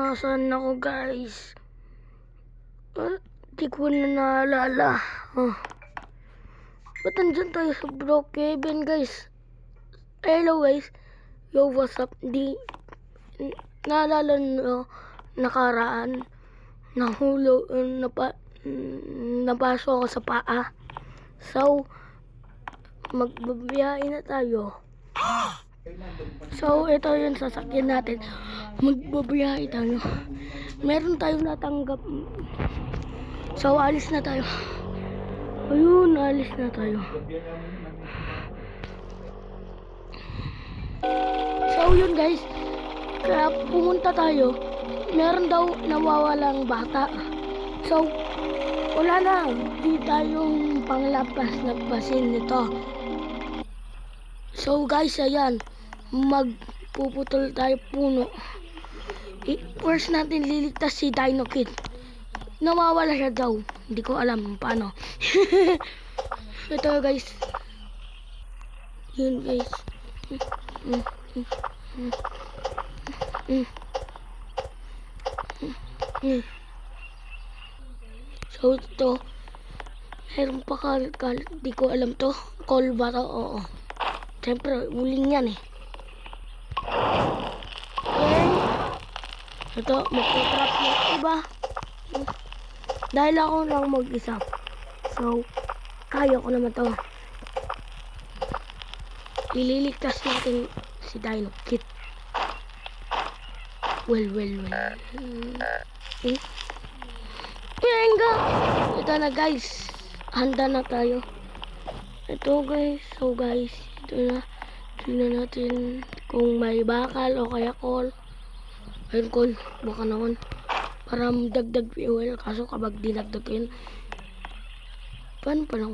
Nasaan ako, guys? Di ko na naalala. Ba't andyan tayo sa Brookhaven, guys? Hello, guys. Yo, what's up? Naalala nyo nakaraan. Napasok ako sa paa. So, magbabiyahe na tayo. So, ito yung sasakyan natin. Magbabiyahe tayo. Meron tayong natanggap. So, alis na tayo. Ayun, alis na tayo. So, yun guys. Kaya pumunta tayo. Meron daw nawawalang bata. So, wala na. Di tayong panglapas na basin nito. So guys, ayan. Magpuputol tayo puno. First natin liligtas si Dino Kid. Nawawala siya daw. Hindi ko alam paano. Ito guys. Yun guys. So ito. Meron pa kalit-kalit. Hindi ko alam to. Call ba to? Oo. Siyempre, uling yan eh. Okay. Ito, magputrap ng iba. Dahil ako lang mag-isa. So, kaya ko naman to. Ililigtas natin si Dino Kid. Well. Tenga! Ito na guys. Handa na tayo. Ito guys. So guys. Ito na. Tingnan natin kung may bakal o kaya call. Ayun call. Baka naman. Para dagdag fuel. Kaso kapag dinagdag yun. Paano pa lang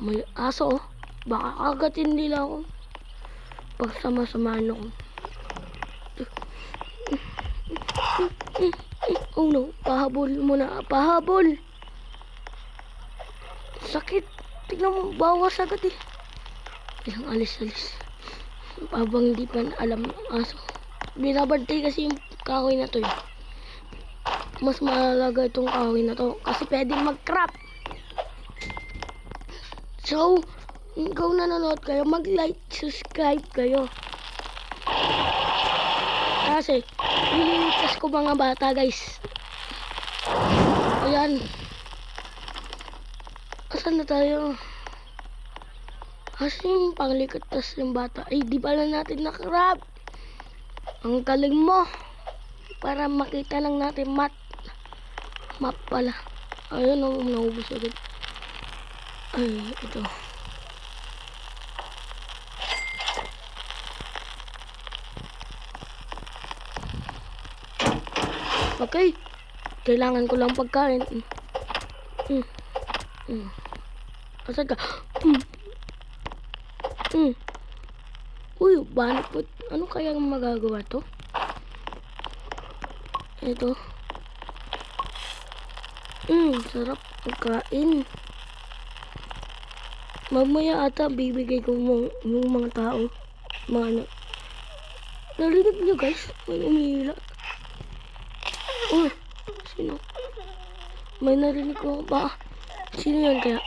may aso oh. Baka kagatin nila ako. Pag sama-samaan ako. Oh no. Pahabol muna. Pahabol. Sakit. Tignan mo. Bawas agad eh. Ilang alis. Habang hindi pa alam ng aso. Binabantay kasi yung kahoy na to eh. Mas mahalaga itong kahoy na to. Kasi pwede mag-crop. So, kung nanonood kayo, mag-like, subscribe kayo. Kasi, nililigtas ko mga bata guys. Ayan. Asan na tayo? Kasi yung pangliligtas ng bata. Ay, di pala natin nakrab. Ang galing mo. Para makita lang natin map pala. Ayun, naubos agad. Ay, ito. Okay. Kailangan ko lang pagkain. Asan ka? Uy, banat po. Ano kaya magagawa to? Ito. Sarap pagkain. Mamaya ata bibigay ko yung mga tao. Mga anak. Narinig nyo guys? May umihila. Sino? May narinig ko ba? Sino yan kaya?